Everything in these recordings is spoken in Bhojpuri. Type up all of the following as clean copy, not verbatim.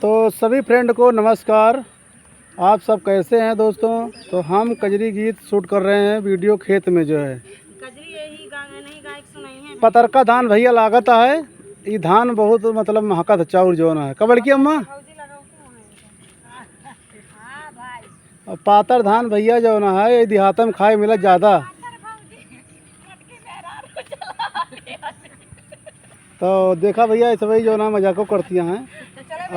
तो सभी फ्रेंड को नमस्कार। आप सब कैसे हैं दोस्तों। तो हम कजरी गीत शूट कर रहे हैं वीडियो खेत में जो है कजरी यही नहीं गायक सुनाई है। पतरका धान भैया लागत है। ये धान बहुत मतलब महकत चाउर जो है कबड़ की अम्मा और पातर धान भैया जो है ये देहात में खाए मिला ज़्यादा। तो देखा भैया इस वही जो ना मजाको करती हैं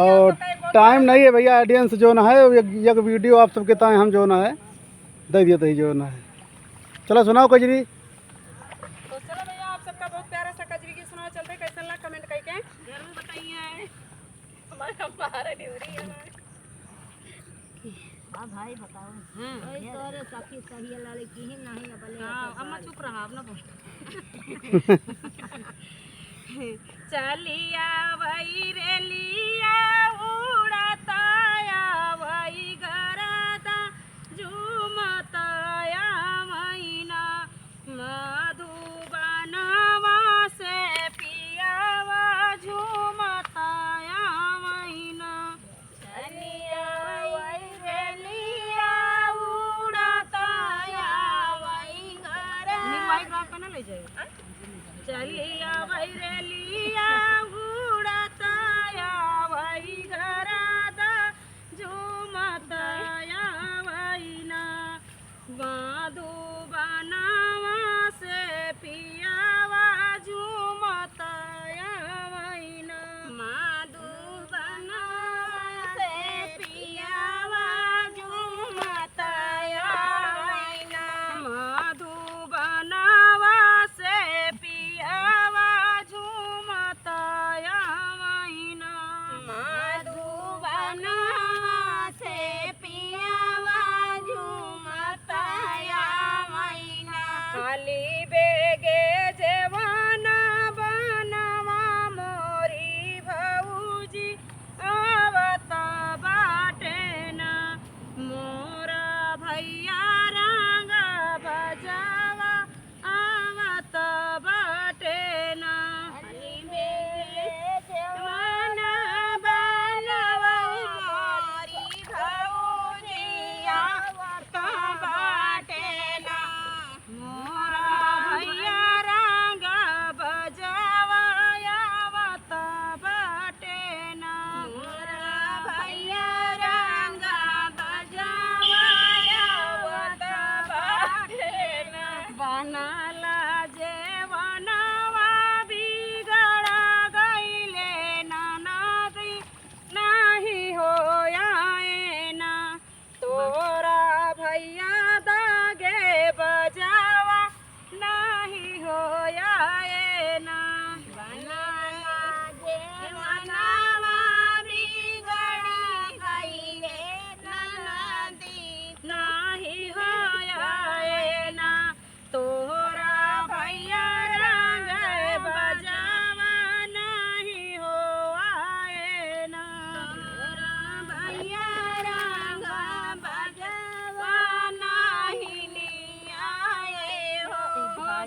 और टाइम नहीं है भैया। ऑडियंस जो ना है एक वीडियो आप सबके ताए हम जो ना है दे दिए तही जो ना है। चलो सुनाओ कजरी। तो चलो भैया आप सबका बहुत प्यारा सा कजरी की सुनाओ। चलते कैसा लगा कमेंट करके जरूर बताइए। हमारे ड्यूरी है भाई बताओ। ये तोरे सखी सही लाले की ही नहीं अपने। हां अम्मा चुप रहा अब ना बोल। चलिया वही रेलिया उड़ताया वही गरदा झूमताया मैना मधुबनवा से पियावा झूमताया मैना। चलिया वही रेलिया उड़ताया वही गरदा निवाई गा पे ना ले जाए। चलिया वही रेलिया उड़ताया वही गरदा झूमताया वहीना मधुबनवा से पियावा झूमताया वहीना मधुबनवा से पियावा झूमताया वहीना मधुबनवा से पियावा झूमताया वहीना मधुबनवा से पियावा झूमताया वहीना। खाली बेगे जवाना बनवा मोरी भौजी आवत बाटे ना मोरा भैया रंग बजावा आवत बाटे ना। खाली बेगे जवाना बनवा मोरी भौजी आवत बाटे ना मोरा भैया रंग बजावा आवत बाटे ना मोरा भैया रंग बजावा आवत बाटे ना। बनला जेवनवा बिगड़ा गईले ननदी नाही होयाए ना तोरा भैया दागे बजावा नाही होयाए ना। बनला जेवनवा बिगड़ी गईले ननदी नाही होयाए ना तोरा भैया रंग बजावा नहीं हो आए ना तोरा भैया रंग बजावा नहीं आए हो।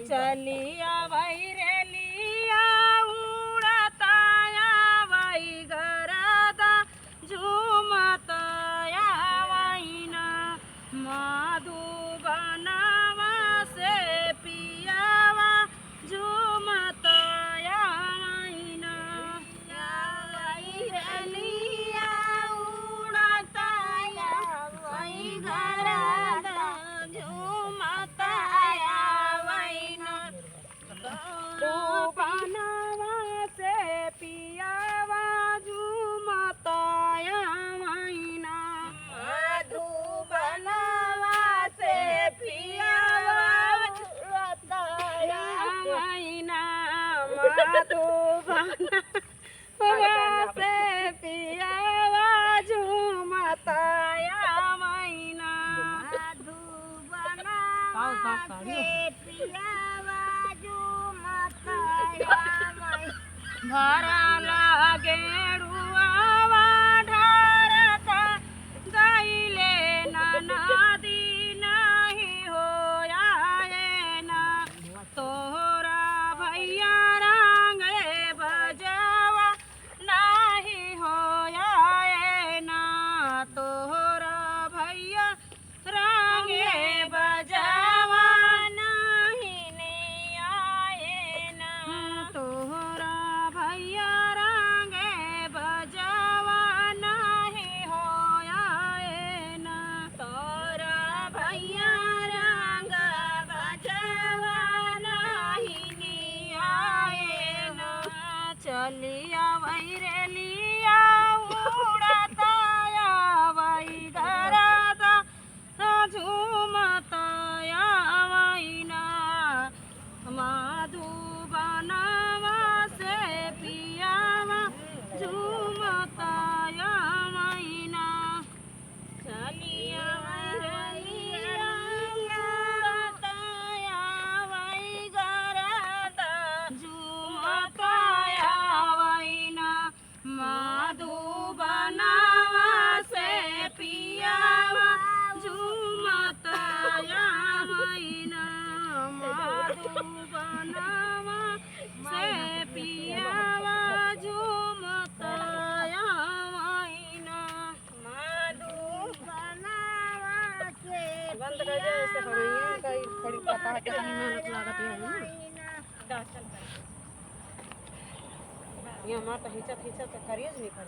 चलिया वही रेलिया उड़ताया वही गरदा झूमताया वहीना मधुबनवा से पियावा झूमताया वहीना वही रेलिया उड़ताया वही गरदा झूमताया वहीना मधुबनवा से पियावा झूमताया वहीना मधुबनवा से पियावा झूमताया वहीना मधुबनवा से पियावा झूमताया वहीना मधुबनवा से पियावा झूमताया भरा लागे रुआवा ढारता गईले ननदी नहीं होयाए ना तोरा भैया रंग बजावा नहीं होयाए है कितनी मेहनत लागत है ना जा चल ये हमार तो हिचत हिचत करिए नहीं कर